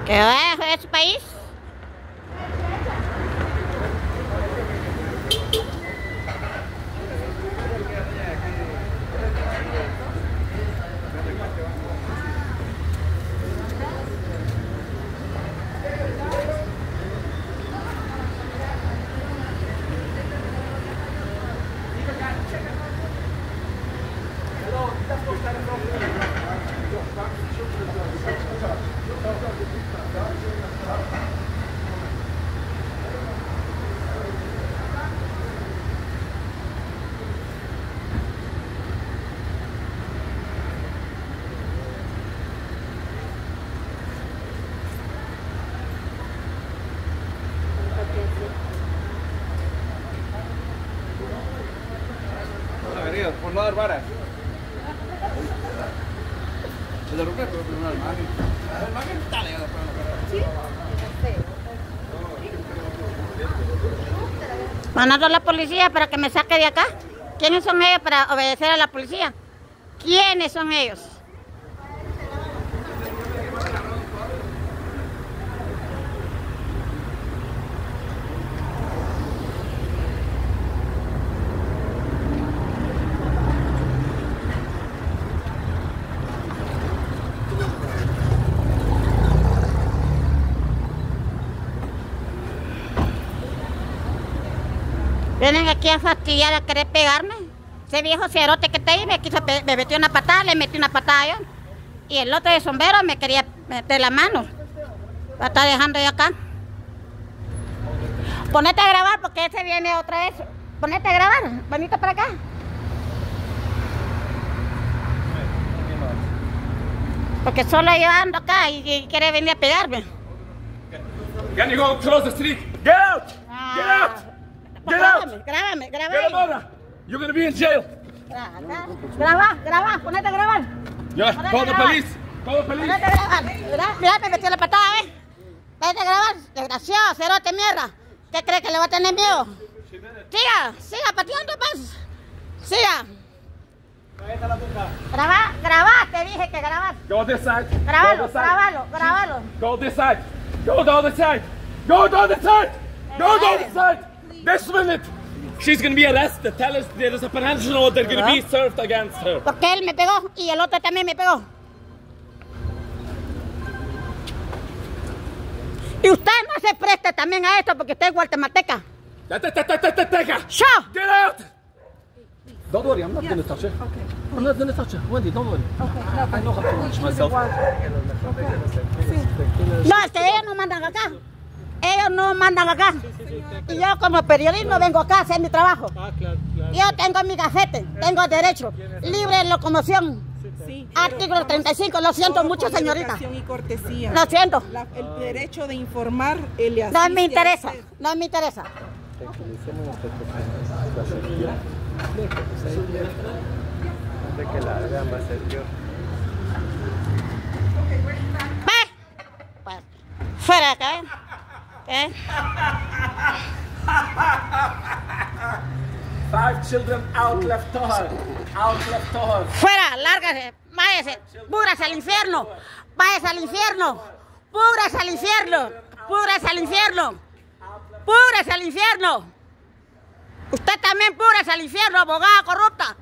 Que deje de su país. Por no dar varas. Mandando a la policía para que me saque de acá. ¿Quiénes son ellos para obedecer a la policía? ¿Quiénes son ellos? Vienen aquí a fastidiar, a querer pegarme. Ese viejo cerote que está ahí me metió una patada, le metí una patada yo. Y el otro de sombrero me quería meter la mano. Va a estar dejando yo acá. Ponete a grabar porque ese viene otra vez. Ponete a grabar, venite para acá. Porque solo yo ando acá y quiere venir a pegarme. Can you go across the street? Get out! Get out! Get out! Grábame. Get out, mother! You're gonna be in jail. Graba, ponete a grabar. Yeah, call the police. Call the police. Ponete a grabar. Mira, me metió la patada, ¿ves? Ponete a grabar, desgraciado, cerote mierda. ¿Qué crees que le va a tener miedo? Siga pateando, pues. Siga. Graba, te dije que grabas. Go this side. Grábalo. Go this side. Go the other side. Go the other side. Go the other side. This minute. She's gonna be arrested. Tell us there's a penalty note that's gonna be served against her. Porque él me pegó y el otro también me pegó. Y usted no se preste también a esto porque usted es guatemalteca. Get out! Don't worry, I'm not gonna touch her. Okay. I'm not gonna touch her. Wendy, don't worry. Okay. I know how to manage myself. No, es que ellos no mandan acá. Ellos no mandan acá. Y yo como periodismo vengo acá a hacer mi trabajo. Yo tengo mi gafete, tengo derecho, libre locomoción. Artículo 35, lo siento mucho, señorita. Y cortesía. Lo siento. El derecho de informar, no me interesa, no me interesa. Fuera de acá, ¿eh? 5 children out left to her. Out left to her. Fuera, lárgase, váyase, púdrase al infierno, váyase al infierno, púdrase al infierno, púdrase al infierno, púdrase al infierno. Usted también púdrase al infierno, abogada corrupta.